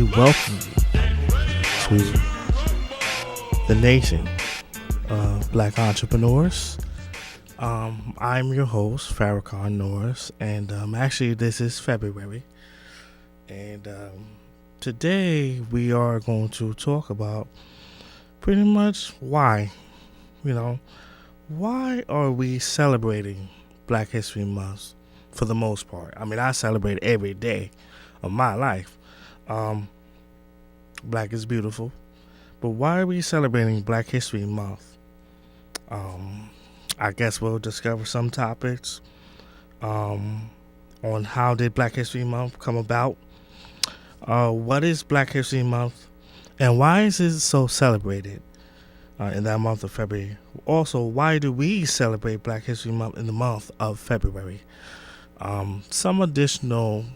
we welcome you to the nation of Black entrepreneurs. I'm your host, Farakhan Norris, and actually this is February, and today we are going to talk about pretty much why are we celebrating Black History Month for the most part. I mean, I celebrate every day of my life. Black is beautiful, but why are we celebrating Black History Month? I guess we'll discover some topics on how did Black History Month come about, what is Black History Month, and why is it so celebrated in that month of February. Also, why do we celebrate Black History Month in the month of February? Some additional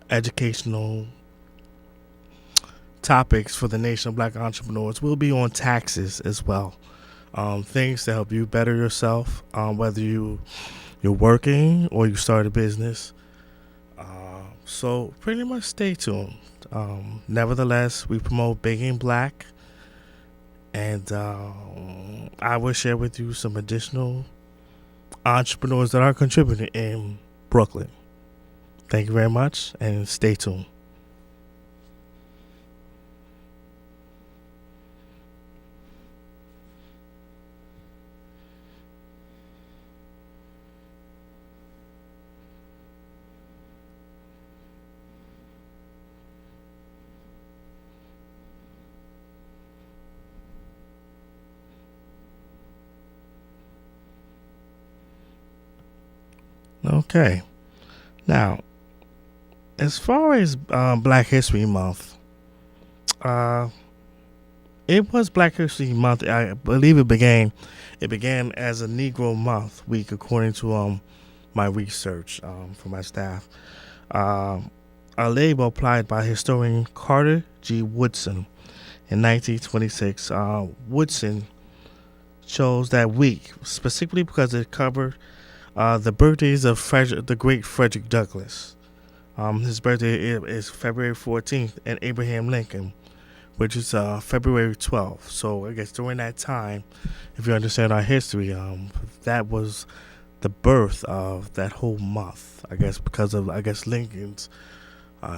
educational topics for the nation of Black entrepreneurs will be on taxes as well. Things to help you better yourself, whether you're working or you start a business. So pretty much stay tuned. Nevertheless, we promote being Black, and I will share with you some additional entrepreneurs that are contributing in Brooklyn. Thank you very much, and stay tuned. Okay. Now, as far as Black History Month, it was Black History Month. I believe it began as a Negro Month week, according to my research from my staff. A label applied by historian Carter G. Woodson in 1926. Woodson chose that week specifically because it covered the birthdays of the great Frederick Douglass. His birthday is February 14th, and Abraham Lincoln, which is February 12th. So I guess during that time, if you understand our history, that was the birth of that whole month. I guess because of Lincoln's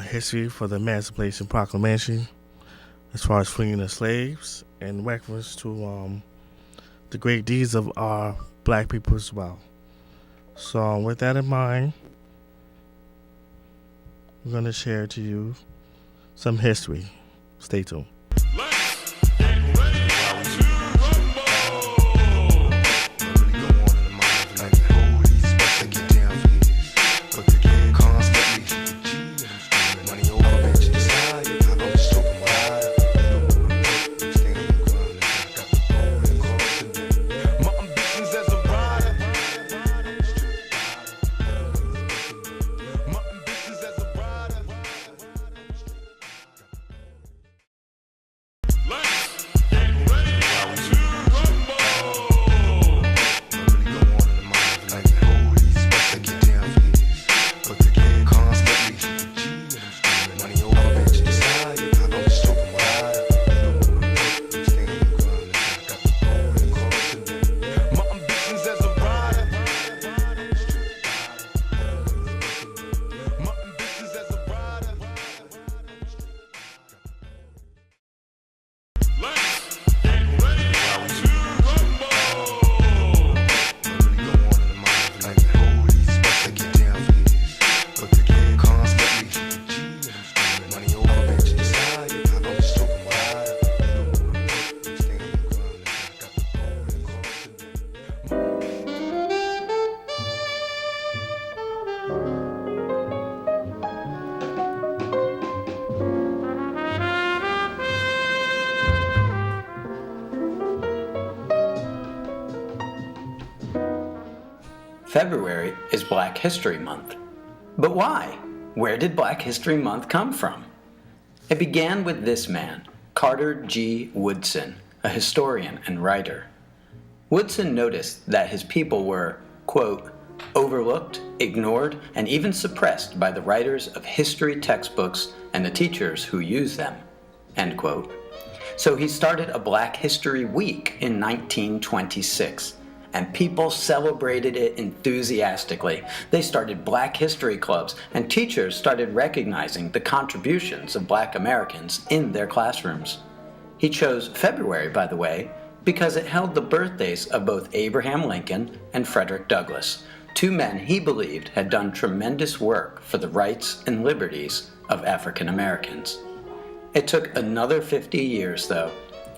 history for the Emancipation Proclamation, as far as freeing the slaves, in reference to the great deeds of our Black people as well. So with that in mind, I'm going to share to you some history. Stay tuned. February is Black History Month. But why? Where did Black History Month come from? It began with this man, Carter G. Woodson, a historian and writer. Woodson noticed that his people were, quote, overlooked, ignored, and even suppressed by the writers of history textbooks and the teachers who use them, end quote. So he started a Black History Week in 1926, and people celebrated it enthusiastically. They started Black History clubs, and teachers started recognizing the contributions of Black Americans in their classrooms. He chose February, by the way, because it held the birthdays of both Abraham Lincoln and Frederick Douglass, two men he believed had done tremendous work for the rights and liberties of African Americans. It took another 50 years, though,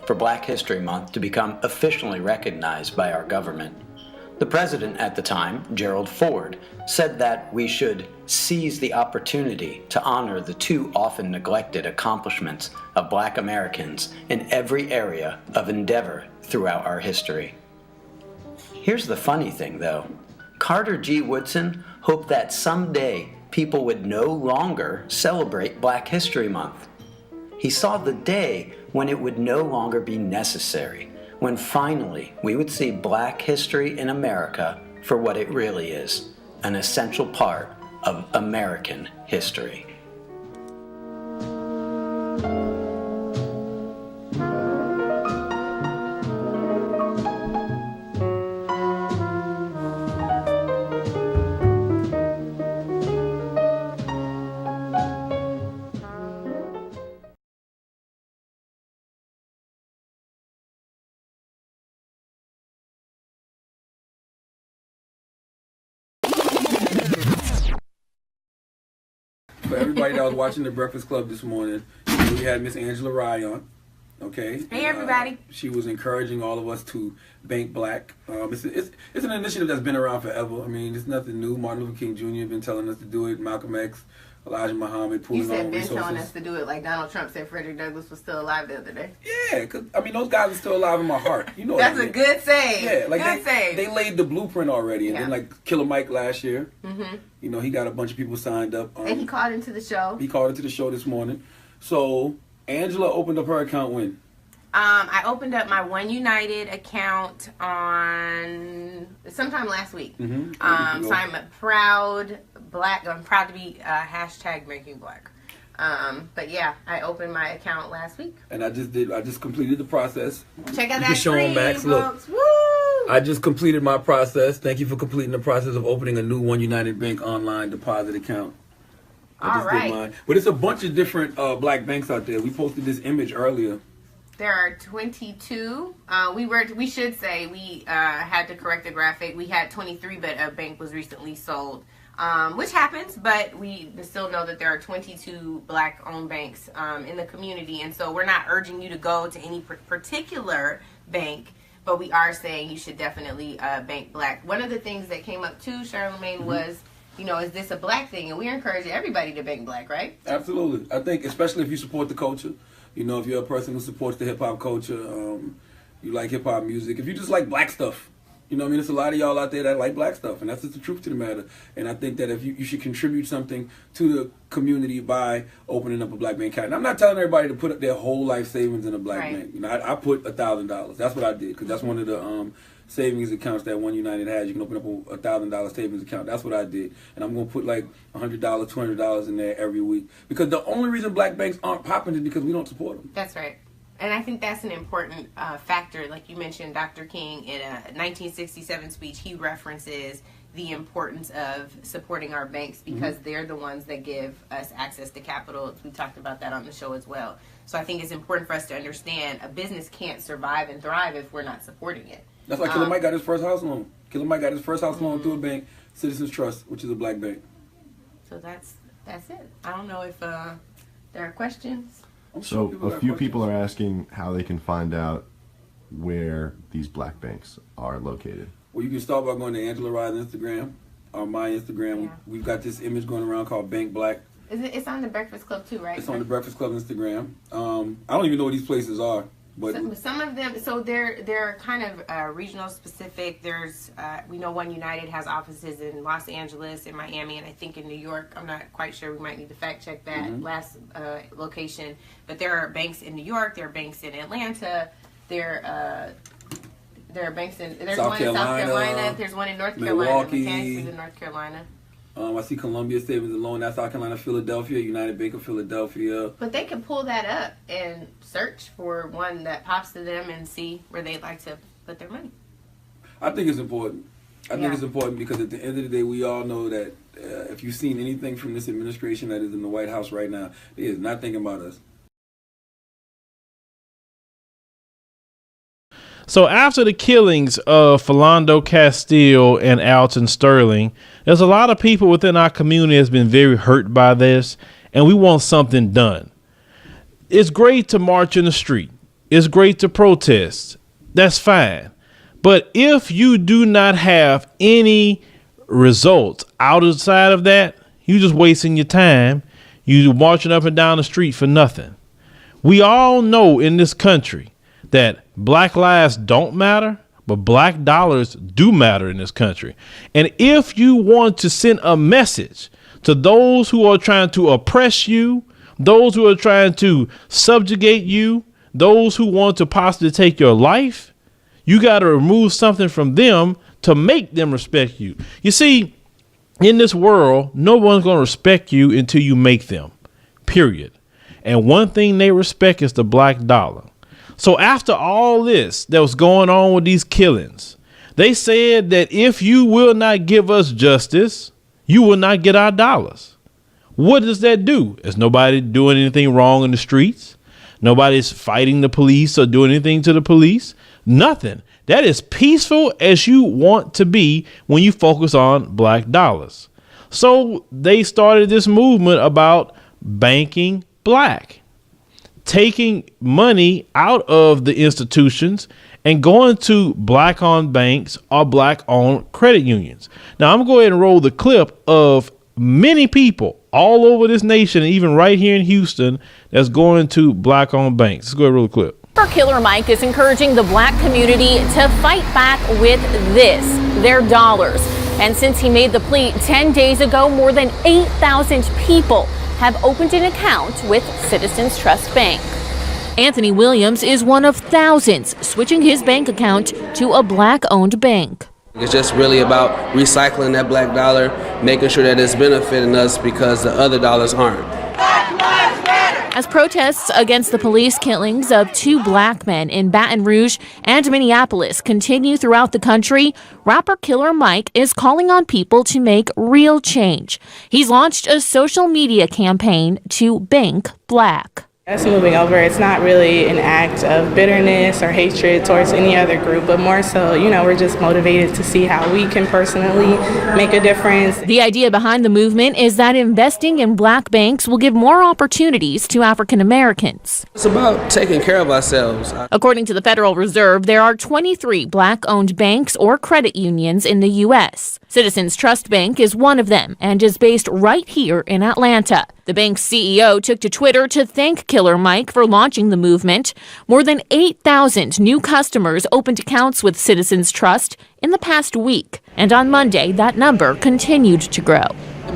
for Black History Month to become officially recognized by our government. The president at the time, Gerald Ford, said that we should seize the opportunity to honor the too often neglected accomplishments of Black Americans in every area of endeavor throughout our history. Here's the funny thing, though. Carter G. Woodson hoped that someday people would no longer celebrate Black History Month. He saw the day when it would no longer be necessary, when finally we would see Black history in America for what it really is, an essential part of American history. For everybody that was watching the Breakfast Club this morning, we had Miss Angela Rye on. Okay. Hey, everybody. She was encouraging all of us to bank black. It's an initiative that's been around forever. I mean, it's nothing new. Martin Luther King Jr. been telling us to do it. Malcolm X, Elijah Muhammad, pulling You said on been resources. telling us to do it like Donald Trump said Frederick Douglass was still alive the other day. Yeah, because, I mean, those guys are still alive in my heart. You know what That's I mean? a good save. Yeah, like good save. they laid the blueprint already. And Yeah. then, like, Killer Mike last year, you know, he got a bunch of people signed up. And he called into the show. He called into the show this morning. So, Angela opened up her account when? I opened up my One United account on sometime last week. Mm-hmm. So I'm a proud black. I'm proud to be hashtag making black. But yeah, I opened my account last week. And I just completed the process. Check out You that can show 'em, screen, Max. Look. folks. Woo! I just completed my process. Thank you for completing the process of opening a new One United Bank online deposit account. I All just right. did mine. But it's a bunch of different black banks out there. We posted this image earlier. There are 22. We should say we had to correct the graphic. We had 23, but a bank was recently sold, which happens. But we still know that there are 22 black-owned banks in the community, and so we're not urging you to go to any particular bank, but we are saying you should definitely bank black. One of the things that came up too, Charlamagne, was, you know, is this a black thing? And we encourage everybody to bank black, right? Absolutely. I think especially if you support the culture. You know, if you're a person who supports the hip-hop culture, you like hip-hop music. If you just like black stuff, you know what I mean? There's a lot of y'all out there that like black stuff, and that's just the truth to the matter. And I think that if you should contribute something to the community by opening up a black bank account. And I'm not telling everybody to put up their whole life savings in a black Right. bank. You know, I put $1,000. That's what I did, because that's one of the savings accounts that One United has. You can open up a $1,000 savings account. That's what I did. And I'm going to put like $100, $200 in there every week. Because the only reason black banks aren't popping is because we don't support them. That's right. And I think that's an important factor. Like you mentioned, Dr. King, in a 1967 speech, he references the importance of supporting our banks because they're the ones that give us access to capital. We talked about that on the show as well. So I think it's important for us to understand a business can't survive and thrive if we're not supporting it. That's why Killer Mike got his first house loan. Killer Mike got his first house loan through a bank, Citizens Trust, which is a black bank. So that's it. I don't know if there are questions. I'm sure So a got few questions. people are asking how they can find out where these black banks are located. Well, you can start by going to Angela Rye's Instagram or my Instagram. Yeah. We've got this image going around called Bank Black. It's on the Breakfast Club too, right? It's on the Breakfast Club Instagram. I don't even know what these places are, but Some of them, so they're kind of regional specific. There's we know One United has offices in Los Angeles, in Miami, and I think in New York. I'm not quite sure. We might need to fact check that last location. But there are banks in New York. There are banks in Atlanta. There There are banks there's South one in South Carolina, Carolina. There's one in North Milwaukee. Carolina. Mechanicsburg in North Carolina. I see Columbia Savings and Loan, that's South Carolina, Philadelphia, United Bank of Philadelphia. But they can pull that up and search for one that pops to them and see where they'd like to put their money. I think it's important. I think it's important because at the end of the day, we all know that if you've seen anything from this administration that is in the White House right now, they is not thinking about us. So after the killings of Philando Castile and Alton Sterling, there's a lot of people within our community that's been very hurt by this, and we want something done. It's great to march in the street. It's great to protest. That's fine. But if you do not have any results outside of that, you're just wasting your time. You're marching up and down the street for nothing. We all know in this country that black lives don't matter, but black dollars do matter in this country. And if you want to send a message to those who are trying to oppress you, those who are trying to subjugate you, those who want to possibly take your life, you got to remove something from them to make them respect you. You see, in this world, no one's going to respect you until you make them, period. And one thing they respect is the black dollar. So after all this that was going on with these killings, they said that if you will not give us justice, you will not get our dollars. What does that do? Is nobody doing anything wrong in the streets? Nobody's fighting the police or doing anything to the police? Nothing. That is peaceful as you want to be when you focus on black dollars. So they started this movement about banking black, taking money out of the institutions and going to black-owned banks or black-owned credit unions. Now, I'm going to go ahead and roll the clip of many people all over this nation, even right here in Houston, that's going to black-owned banks. Let's go ahead and roll the clip. Killer Mike is encouraging the black community to fight back with their dollars. And since he made the plea 10 days ago, more than 8,000 people have opened an account with Citizens Trust Bank. Anthony Williams is one of thousands switching his bank account to a black-owned bank. It's just really about recycling that black dollar, making sure that it's benefiting us because the other dollars aren't. As protests against the police killings of 2 black men in Baton Rouge and Minneapolis continue throughout the country, rapper Killer Mike is calling on people to make real change. He's launched a social media campaign to bank black. Us moving over, it's not really an act of bitterness or hatred towards any other group, but more so, we're just motivated to see how we can personally make a difference. The idea behind the movement is that investing in black banks will give more opportunities to African Americans. It's about taking care of ourselves. According to the Federal Reserve, there are 23 black-owned banks or credit unions in the U.S. Citizens Trust Bank is one of them and is based right here in Atlanta. The bank's CEO took to Twitter to thank Killer Mike for launching the movement. More than 8,000 new customers opened accounts with Citizens Trust in the past week. And on Monday, that number continued to grow.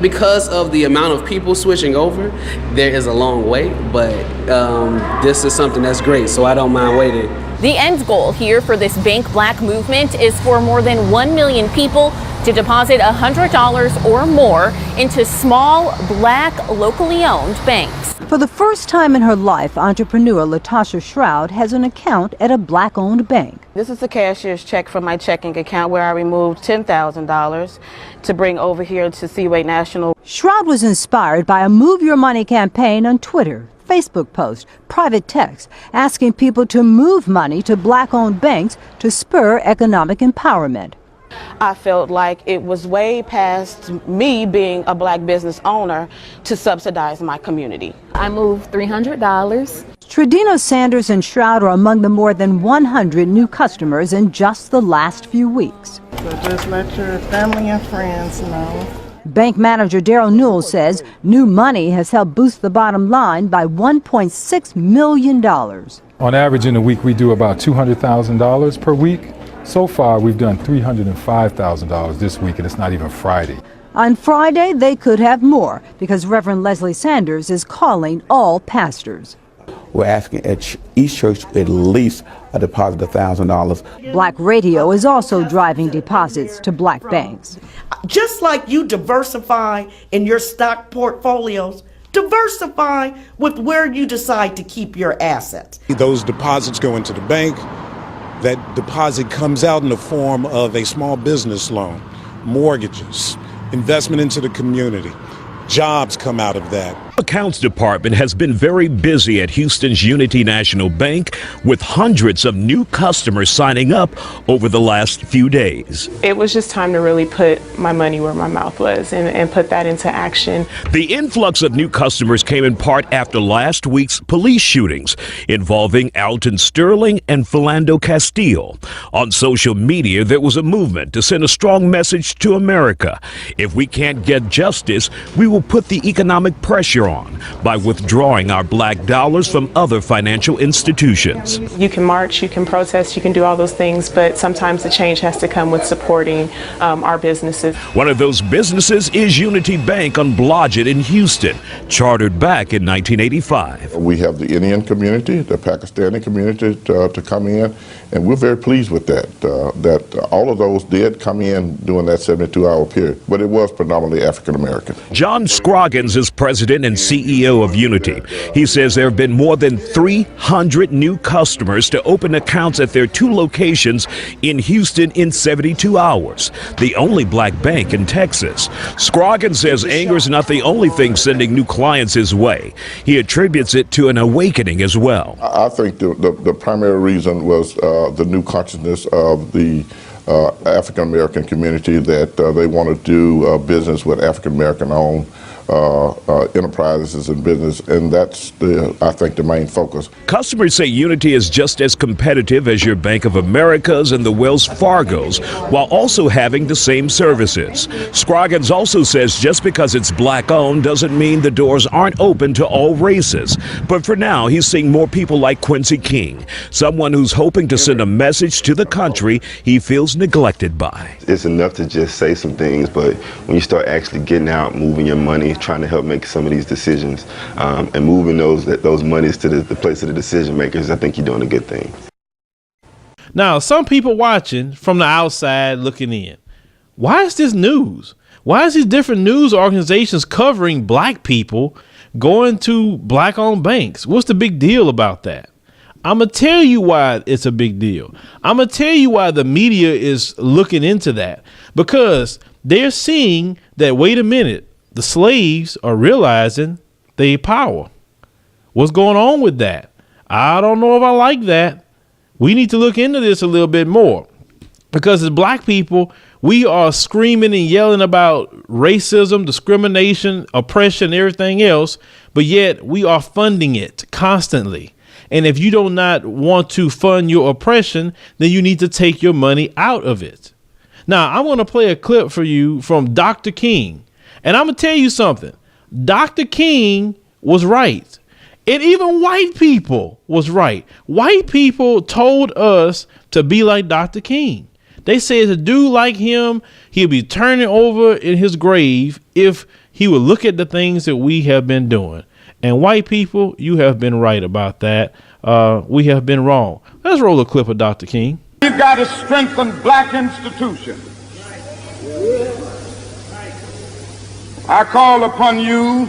Because of the amount of people switching over, there is a long wait, but this is something that's great, so I don't mind waiting. The end goal here for this Bank Black movement is for more than 1 million people to deposit $100 or more into small, black, locally owned banks. For the first time in her life, entrepreneur Latasha Shroud has an account at a black-owned bank. This is a cashier's check from my checking account where I removed $10,000 to bring over here to Seaway National. Shroud was inspired by a Move Your Money campaign on Twitter, Facebook post, private text, asking people to move money to black-owned banks to spur economic empowerment. I felt like it was way past me being a black business owner to subsidize my community. I moved $300. Tredino Sanders and Shroud are among the more than 100 new customers in just the last few weeks. So just let your family and friends know. Bank manager Daryl Newell says new money has helped boost the bottom line by $1.6 million. On average in a week, we do about $200,000 per week. So far, we've done $305,000 this week, and it's not even Friday. On Friday, they could have more because Reverend Leslie Sanders is calling all pastors. we're asking each church at least a deposit of $1,000. Black radio is also driving deposits to black banks. Just like you diversify in your stock portfolios, diversify with where you decide to keep your assets. Those deposits go into the bank. That deposit comes out in the form of a small business loan, mortgages, investment into the community. Jobs come out of that. Accounts department has been very busy at Houston's Unity National Bank with hundreds of new customers signing up over the last few days. It was just time to really put my money where my mouth was and put that into action. The influx of new customers came in part after last week's police shootings involving Alton Sterling and Philando Castile. On social media, there was a movement to send a strong message to America. If we can't get justice, we will put the economic pressure on by withdrawing our black dollars from other financial institutions. You can march, you can protest, you can do all those things, but sometimes the change has to come with supporting our businesses. One of those businesses is Unity Bank on Blodgett in Houston, chartered back in 1985. We have the Indian community, the Pakistani community to come in, and we're very pleased with that. That all of those did come in during that 72-hour period, but it was predominantly African American. John Scroggins is president and CEO of Unity. He says there have been more than 300 new customers to open accounts at their 2 locations in Houston in 72 hours, the only black bank in Texas. Scroggins says anger is not the only thing sending new clients his way. He attributes it to an awakening as well. I think the primary reason was the new consciousness of the African American community that they want to do business with African American owned enterprises and business, and that's I think the main focus. Customers say Unity is just as competitive as your Bank of America's and the Wells Fargo's, while also having the same services. Scroggins also says just because it's black owned doesn't mean the doors aren't open to all races. But for now, he's seeing more people like Quincy King, someone who's hoping to send a message to the country he feels neglected by. It's enough to just say some things, but when you start actually getting out, moving your money, trying to help make some of these decisions, and moving those monies to the place of the decision makers, I think you're doing a good thing. Now, some people watching from the outside looking in, why is this news? Why is these different news organizations covering black people going to black owned banks? What's the big deal about that? I'm going to tell you why it's a big deal. I'm going to tell you why the media is looking into that, because they're seeing that, wait a minute, the slaves are realizing their power. What's going on with that? I don't know if I like that. We need to look into this a little bit more, because as black people, we are screaming and yelling about racism, discrimination, oppression, everything else, but yet we are funding it constantly. And if you do not want to fund your oppression, then you need to take your money out of it. Now, I want to play a clip for you from Dr. King. And I'm going to tell you something. Dr. King was right. And even white people was right. White people told us to be like Dr. King. They said to do like him, he'll be turning over in his grave if he would look at the things that we have been doing. And white people, you have been right about that. We have been wrong. Let's roll a clip of Dr. King. We've got to strengthen black institutions. I call upon you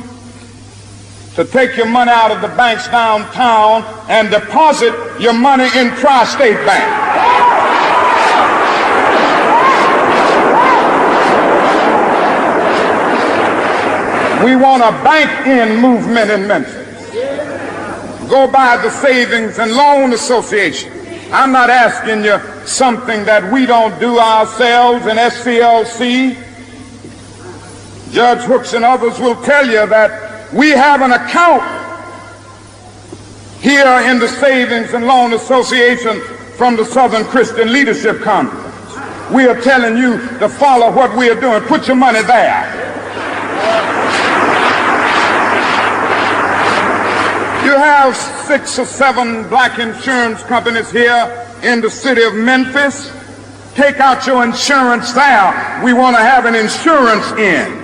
to take your money out of the banks downtown and deposit your money in Tri-State Bank. We want a bank-in movement in Memphis. Go by the Savings and Loan Association. I'm not asking you something that we don't do ourselves in SCLC. Judge Hooks and others will tell you that we have an account here in the Savings and Loan Association from the Southern Christian Leadership Conference. We are telling you to follow what we are doing. Put your money there. You have 6 or 7 black insurance companies here in the city of Memphis. Take out your insurance there. We want to have an insurance in.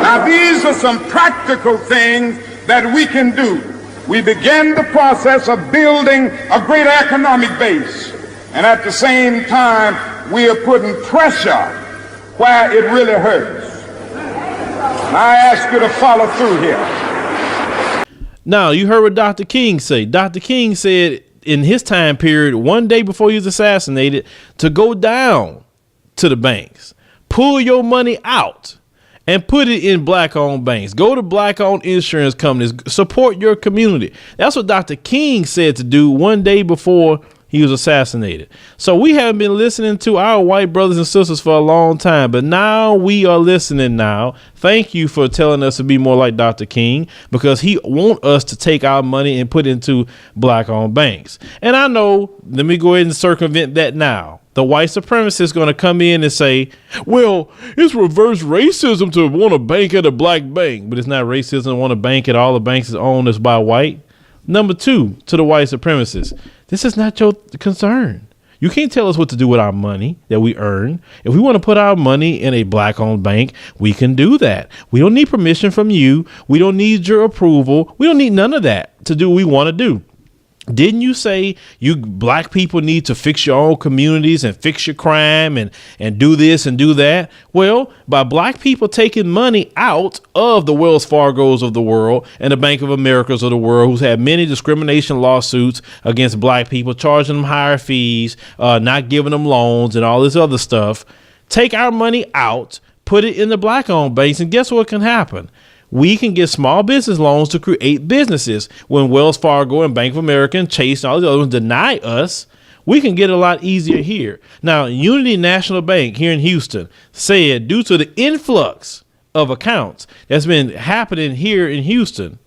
Now Now, these are some practical things that we can do. We begin the process of building a greater economic base, and at the same time, we are putting pressure where it really hurts. And I ask you to follow through here. Now, you heard what Dr. King say. Dr. King said in his time period, one day before he was assassinated, to go down to the banks, pull your money out, and put it in black-owned banks. Go to black-owned insurance companies. Support your community. That's what Dr. King said to do one day before he was assassinated. So we haven't been listening to our white brothers and sisters for a long time, but now we are listening now. Thank you for telling us to be more like Dr. King, because he wants us to take our money and put it into black-owned banks. And I know, let me go ahead and circumvent that now. The white supremacist is going to come in and say, well, it's reverse racism to want to bank at a black bank, but it's not racism to want to bank at all the banks that owned us by white. Number two, to the white supremacists, this is not your concern. You can't tell us what to do with our money that we earn. If we want to put our money in a black-owned bank, we can do that. We don't need permission from you. We don't need your approval. We don't need none of that to do what we want to do. Didn't you say you black people need to fix your own communities and fix your crime and do this and do that? Well, by black people taking money out of the Wells Fargos of the world and the Bank of Americas of the world, who's had many discrimination lawsuits against black people, charging them higher fees, not giving them loans and all this other stuff, take our money out, put it in the black-owned banks, and guess what can happen? We can get small business loans to create businesses. When Wells Fargo and Bank of America and Chase and all the other ones deny us, we can get a lot easier here. Now, Unity National Bank here in Houston said due to the influx of accounts that's been happening here in Houston,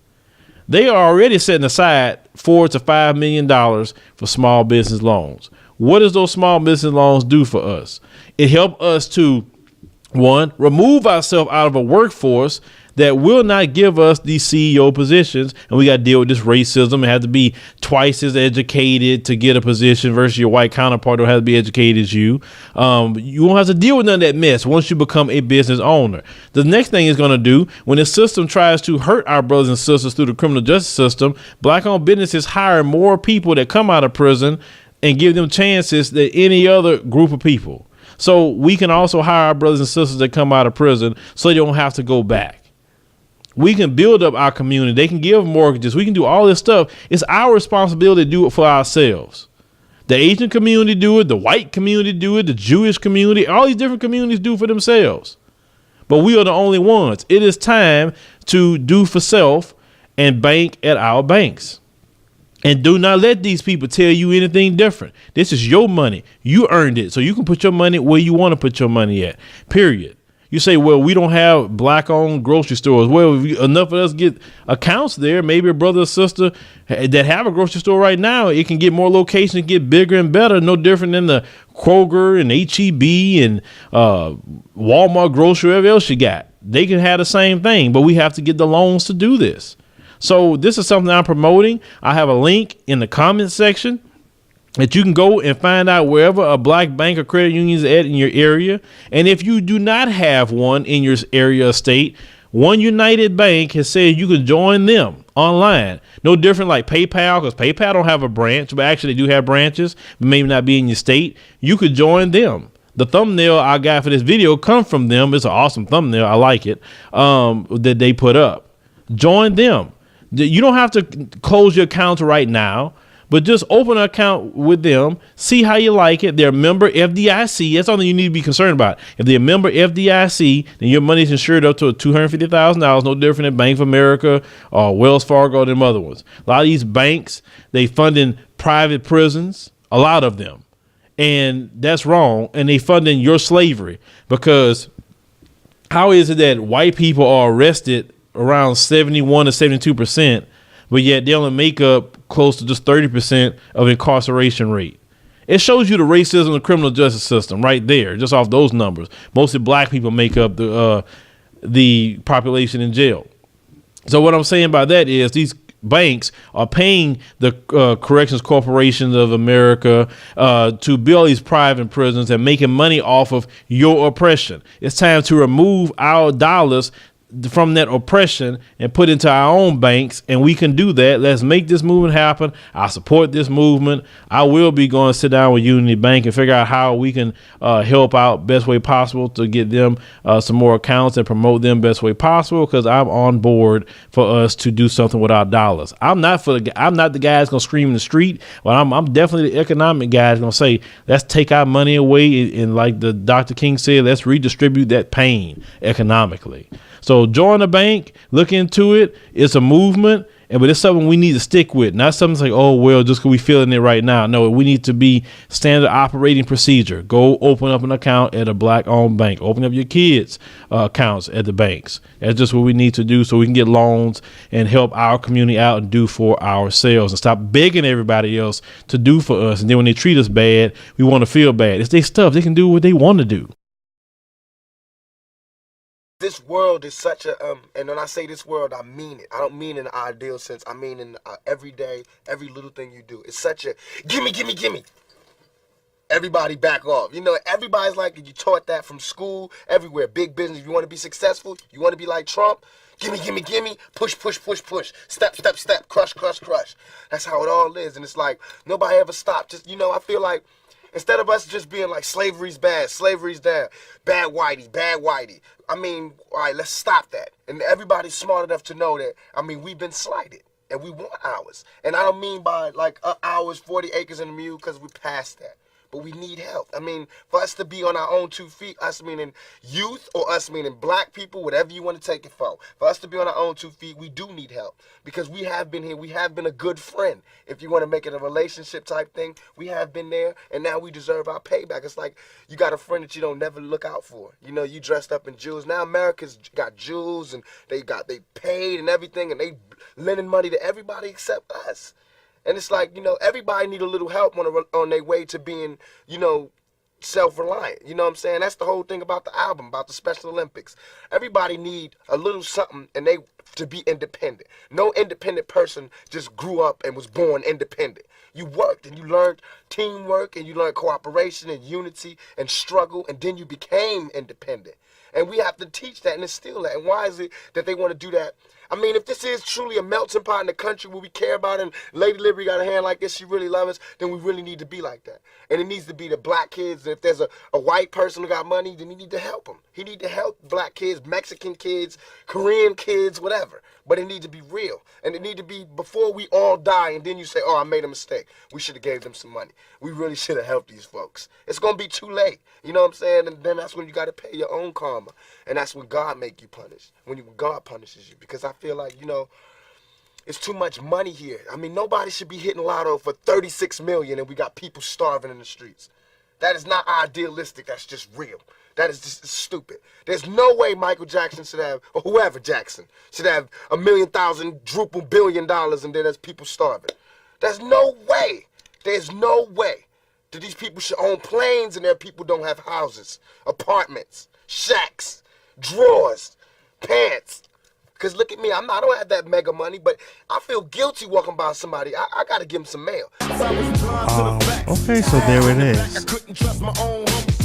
they are already setting aside $4 to $5 million for small business loans. What does those small business loans do for us? It helps us to, one, remove ourselves out of a workforce that will not give us these CEO positions, and we got to deal with this racism and have to be twice as educated to get a position versus your white counterpart who has to be educated as you. You won't have to deal with none of that mess once you become a business owner. The next thing it's going to do, when the system tries to hurt our brothers and sisters through the criminal justice system, black-owned businesses hire more people that come out of prison and give them chances than any other group of people. So we can also hire our brothers and sisters that come out of prison so they don't have to go back. We can build up our community. They can give mortgages. We can do all this stuff. It's our responsibility to do it for ourselves. The Asian community do it. The white community do it. The Jewish community, all these different communities do for themselves. But we are the only ones. It is time to do for self and bank at our banks. And do not let these people tell you anything different. This is your money. You earned it. So you can put your money where you want to put your money at, period. You say, well, we don't have black-owned grocery stores. Well, if enough of us get accounts there, maybe a brother or sister that have a grocery store right now, it can get more locations, get bigger and better, no different than the Kroger and H-E-B and Walmart grocery, whatever else you got. They can have the same thing, but we have to get the loans to do this. So this is something I'm promoting. I have a link in the comments section that you can go and find out wherever a black bank or credit union is at in your area. And if you do not have one in your area or state, One United Bank has said you can join them online. No different like PayPal, because PayPal don't have a branch, but actually they do have branches, but maybe not be in your state. You could join them. The thumbnail I got for this video comes from them. It's an awesome thumbnail. I like it, that they put up. Join them. You don't have to close your account right now, but just open an account with them, see how you like it. They're a member FDIC. That's something you need to be concerned about. If they're a member FDIC, then your money's insured up to $250,000, no different than Bank of America or Wells Fargo or them other ones. A lot of these banks, they funding private prisons, a lot of them. And that's wrong. And they funding your slavery, because how is it that white people are arrested around 71 to 72%, but yet they only make up close to just 30% of incarceration rate? It shows you the racism of the criminal justice system right there, just off those numbers. Mostly black people make up the population in jail. So what I'm saying by that is these banks are paying the Corrections Corporations of America to build these private prisons and making money off of your oppression. It's time to remove our dollars from that oppression and put into our own banks, and we can do that. Let's make this movement happen. I support this movement. I will be going to sit down with Unity Bank and figure out how we can help out best way possible to get them some more accounts and promote them best way possible, because I'm on board for us to do something with our dollars. I'm not the guy that's going to scream in the street, but I'm definitely the economic guy that's going to say, let's take our money away and like the Dr. King said, let's redistribute that pain economically. So join the bank, look into it. It's a movement, but it's something we need to stick with. Not something like, oh, well, just because we feeling it right now. No, we need to be standard operating procedure. Go open up an account at a black-owned bank. Open up your kids' accounts at the banks. That's just what we need to do so we can get loans and help our community out and do for ourselves and stop begging everybody else to do for us. And then when they treat us bad, we want to feel bad. It's their stuff. They can do what they want to do. This world is such a, and when I say this world, I mean it. I don't mean in an ideal sense. I mean in every day, every little thing you do. It's such a, gimme, gimme, gimme. Everybody back off. You know, everybody's like, you taught that from school, everywhere. Big business. If you want to be successful, you want to be like Trump, gimme, gimme, gimme, push, push, push, push, step, step, step, crush, crush, crush. That's how it all is. And it's like, nobody ever stopped. Just, you know, I feel like, instead of us just being like, slavery's bad, slavery's down, bad whitey, bad whitey. I mean, all right, let's stop that. And everybody's smart enough to know that, I mean, we've been slighted and we want ours. And I don't mean by like ours, 40 acres and a mule, because we're past that. But we need help. I mean, for us to be on our own 2 feet, us meaning youth or us meaning black people, whatever you want to take it for us to be on our own 2 feet, we do need help. Because we have been here. We have been a good friend. If you want to make it a relationship type thing, we have been there, and now we deserve our payback. It's like you got a friend that you don't never look out for. You know, you dressed up in jewels. Now America's got jewels, and they paid and everything, and they lending money to everybody except us. And it's like, you know, everybody need a little help on their way to being, you know, self-reliant. You know what I'm saying? That's the whole thing about the album, about the Special Olympics. Everybody need a little something and they to be independent. No independent person just grew up and was born independent. You worked and you learned teamwork and you learned cooperation and unity and struggle, and then you became independent. And we have to teach that and instill that. And why is it that they want to do that? I mean, if this is truly a melting pot in the country where we care about it, and Lady Liberty got a hand like this, she really loves us, then we really need to be like that. And it needs to be the black kids. If there's a white person who got money, then he need to help them. He need to help black kids, Mexican kids, Korean kids, whatever. But it need to be real. And it need to be before we all die and then you say, oh, I made a mistake. We should have gave them some money. We really should have helped these folks. It's going to be too late. You know what I'm saying? And then that's when you got to pay your own karma. And that's when God make you punish. When God punishes you. Because I feel like, you know, it's too much money here. I mean, nobody should be hitting lotto for $36 million and we got people starving in the streets. That is not idealistic. That's just real. That is just stupid. There's no way Michael Jackson should have, or whoever Jackson, should have $1,000,000 billion and then there's people starving. There's no way. There's no way that these people should own planes and their people don't have houses, apartments, shacks, drawers, pants. Because look at me, I don't have that mega money, but I feel guilty walking by somebody. I got to give them some mail. Okay, so there it is.